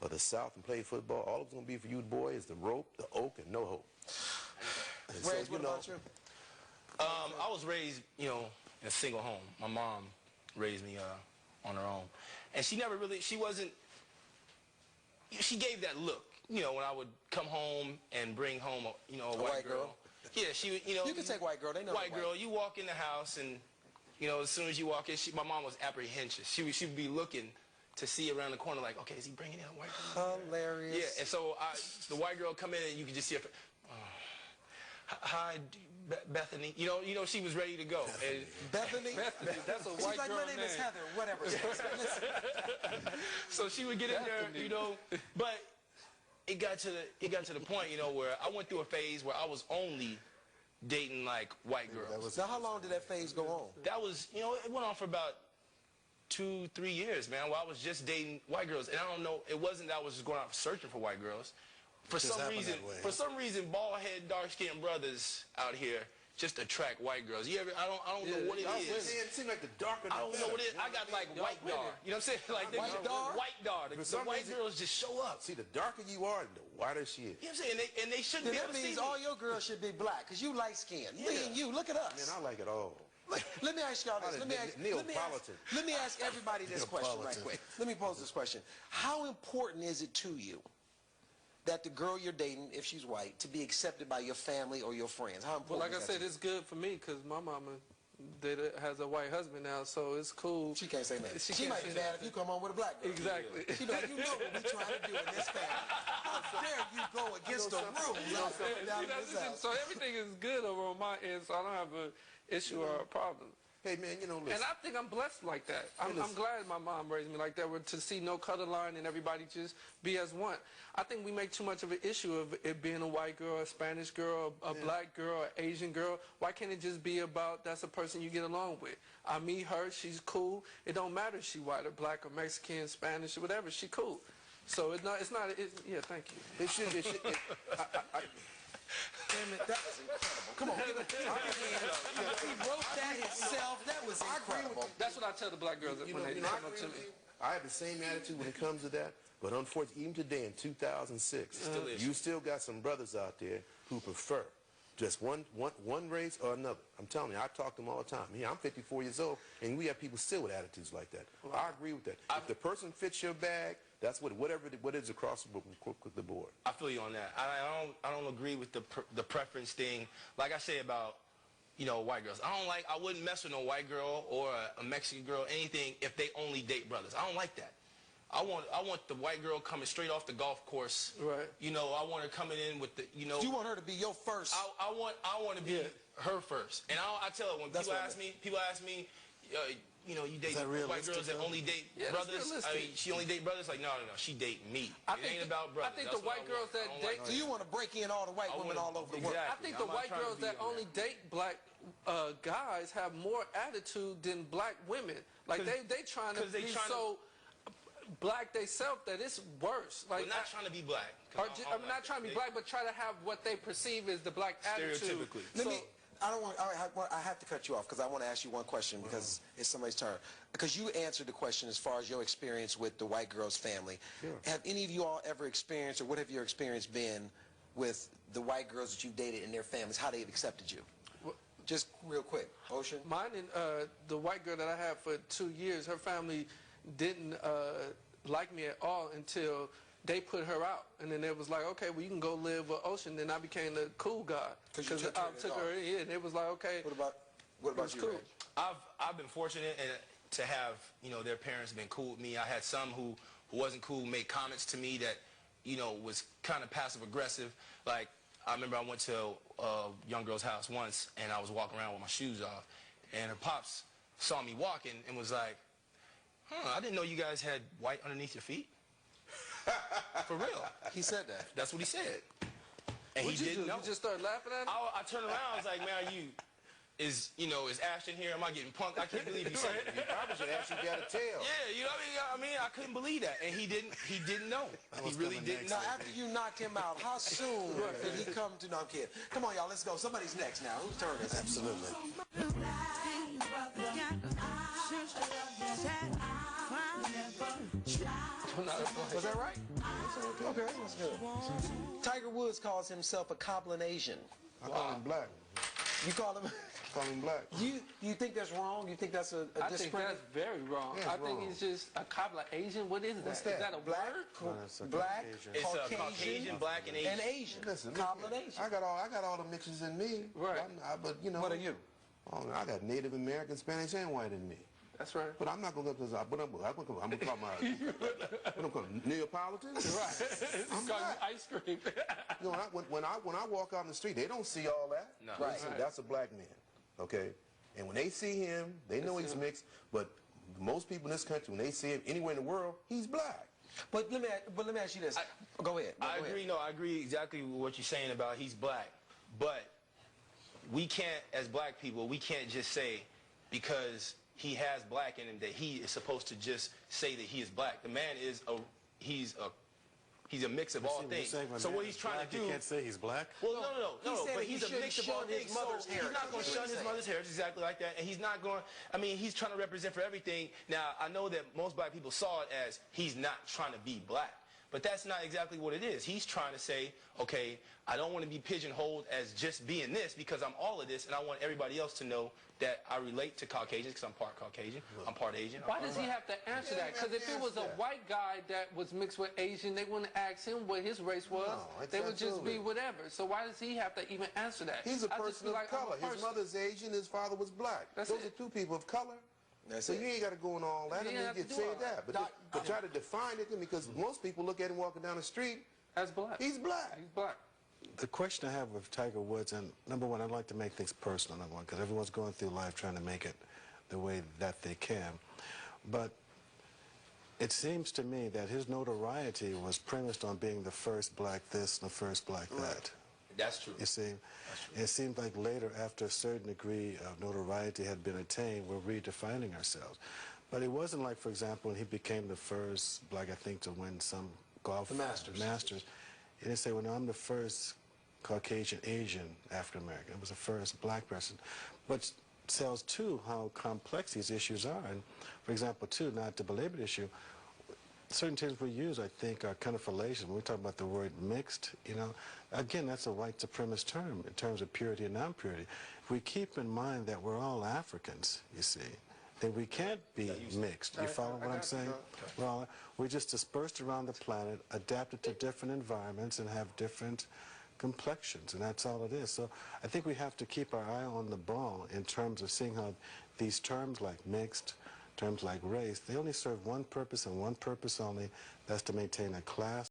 for the South and played football, all it's going to be for you, boy, is the rope, the oak, and no hope. And so, What about you? I was raised, in a single home. My mom raised me on her own. And she never really, she gave that look, when I would come home and bring home a white girl. Yeah, she, You can take white girl, they know white girl, you walk in the house and, as soon as you walk in, my mom was apprehensive. She would be looking to see around the corner like, okay, is he bringing in a white girl? Hilarious. Yeah, and so the white girl come in and you could just see her, hi, Bethany. She was ready to go. And Bethany? That's a white She's like, girl my name is Heather, whatever. So she would get in there, but it got to the point, where I went through a phase where I was only dating like white girls. Now, how long did that phase go on? That was, it went on for about 2-3 years, man, where I was just dating white girls. And I don't know, it wasn't that I was just going out searching for white girls. For some reason, bald-headed, dark-skinned brothers out here just attract white girls. I don't know what it is. It seems like the darker the I don't know what it is. I got like white dog. You know what I'm saying? Like White dog? White dog. The white girls just show up. See, the darker you are, the whiter she is. You know what I'm saying? And they shouldn't be able That to see means me. all your girls should be black, because you light-skinned. Me and you, look at us. Man, I like it all. Let me ask y'all this. Let me ask everybody this question right quick. Let me pose this question. How important is it to you that the girl you're dating, if she's white, to be accepted by your family or your friends? How important? Well, like I said, it's good for me because my mama has a white husband now, so it's cool. She can't say that. She might be mad if you come home with a black girl. Exactly. She like, you know what we're trying to do in this family. How dare you go against the rules? So everything is good over on my end, so I don't have an issue or a problem. Hey, man, listen. And I think I'm blessed like that. I'm glad my mom raised me like that, to see no color line and everybody just be as one. I think we make too much of an issue of it being a white girl, a Spanish girl, a black girl, an Asian girl. Why can't it just be about that's a person you get along with? I meet her, she's cool. It don't matter if she white or black or Mexican, Spanish or whatever, she cool. So yeah, thank you. It should. Damn it, that was incredible. Come on, give it to him. He wrote that himself. That was incredible. That's what I tell the black girls when they come up to me. I have the same attitude when it comes to that, but unfortunately, even today in 2006, you still got some brothers out there who prefer just one race or another. I'm telling you, I talk to them all the time. Yeah, I'm 54 years old, and we have people still with attitudes like that. I agree with that. If the person fits your bag, that's what is across the board. I feel you on that. I don't agree with the preference thing. Like I say about white girls. I wouldn't mess with no white girl or a Mexican girl, anything, if they only date brothers. I don't like that. I want the white girl coming straight off the golf course. Right. I want her coming in with the You want her to be your first. I want to be her first. And I tell her when people ask me, you date white girls that only date brothers. I mean, she only date brothers. Like, no, she date me. It ain't about brothers. I think the white girls that date. Do you want to break in all the white women all over the world? I think the white girls that only date black guys have more attitude than black women. Like they trying to be so black themselves that it's worse. Like, we're not trying to be black. I'm not trying to be black, but try to have what they perceive as the black attitude. Stereotypically. I have to cut you off because I want to ask you one question because it's somebody's turn. Because you answered the question as far as your experience with the white girl's family. Sure. Have any of you all ever experienced, or what have your experience been with the white girls that you've dated and their families, how they've accepted you? Just real quick, Ocean. Mine and the white girl that I had for 2 years, her family didn't like me at all until they put her out, and then it was like, okay, well, you can go live with Ocean. Then I became the cool guy because I took her in, and it was like, okay. What about you? Cool. I've been fortunate to have their parents been cool with me. I had some who wasn't cool, made comments to me that was kind of passive aggressive. Like, I remember I went to a young girl's house once, and I was walking around with my shoes off, and her pops saw me walking and was like, I didn't know you guys had white underneath your feet. For real. He said that. That's what he said. And What'd he didn't know. You just started laughing at him? I turned around, I was like, man, is Ashton here? Am I getting punked? I can't believe he said it. You probably should actually got a tail. Yeah, I mean, I couldn't believe that. And he didn't know. He really didn't know. Now, after you knocked him out, how soon did he come to, no, I'm kidding. Come on, y'all, let's go. Somebody's next now. Whose turn is it? Absolutely. I'm not a black. Was that right? Okay, that's good. Tiger Woods calls himself a Copland Asian. I call him black. You call him? I call him black. You think that's wrong? You think that's a I think discredit? that's very wrong. Yeah, I it's think wrong. it's just a couple of Asian. What is that? What's Is that? that a Black, word? It's a black, Caucasian. It's a Caucasian, Caucasian, black, and Asian. and Asian. Listen, Copland Asian. I got all the mixes in me. Right. But you know. What are you? I got Native American, Spanish, and white in me. That's right. But I'm not gonna go because I'm gonna call my what I'm calling Neapolitan. Right. I'm Call you black. ice cream. You know, when I walk out in the street, they don't see all that. No. They Right. say, that's a black man, okay? And when they see him, they know he's mixed. But most people in this country, when they see him anywhere in the world, he's black. But let me ask you this. Go ahead. I agree. No, I agree exactly with what you're saying about he's black. But we can't, as black people, we can't just say because he has black in him that he is supposed to just say that he is black. The man is he's a mix of all things. So what he's trying to do. You can't say he's black. Well, no. said But he he's a shouldn't mix of all shun his things. mother's So he's heritage. not going to shun his mother's heritage exactly like that, and he's not going. I mean, he's trying to represent for everything. Now, I know that most black people saw it as he's not trying to be black. But that's not exactly what it is. He's trying to say, okay, I don't want to be pigeonholed as just being this because I'm all of this, and I want everybody else to know that I relate to Caucasians because I'm part Caucasian, I'm part Asian. Why does he have to answer that? Because if it was a white guy that was mixed with Asian, they wouldn't ask him what his race was. No, They would just be absolutely. whatever. So why does he have to even answer that? He's a I just person feel of like I'm a color. His person. mother's Asian, his father was black. That's Those it. are two people of color. That's So it. you ain't got to go on all that. You I ain't mean, have you to can do say all that. that. But try to define it because most people look at him walking down the street, As black. he's black. He's black. The question I have with Tiger Woods, and number one, I'd like to make things personal, number one, because everyone's going through life trying to make it the way that they can. But it seems to me that his notoriety was premised on being the first black this and the first black that. That's true. You see, it seemed like later, after a certain degree of notoriety had been attained, we're redefining ourselves. But it wasn't like, for example, when he became the first black, I think, to win some golf Masters. He didn't say, well, no, I'm the first Caucasian Asian African American. It was the first black person. But tells too how complex these issues are. And for example, too, not to belabor the issue, certain terms we use, I think, are kind of fallacious. When we talk about the word mixed, you know, again, that's a white supremacist term in terms of purity and non-purity. If we keep in mind that we're all Africans, you see, then we can't be mixed. You follow what I'm saying? Well, we're just dispersed around the planet, adapted to different environments, and have different complexions, and that's all it is. So I think we have to keep our eye on the ball in terms of seeing how these terms like mixed, terms like race, they only serve one purpose and one purpose only, that's to maintain a class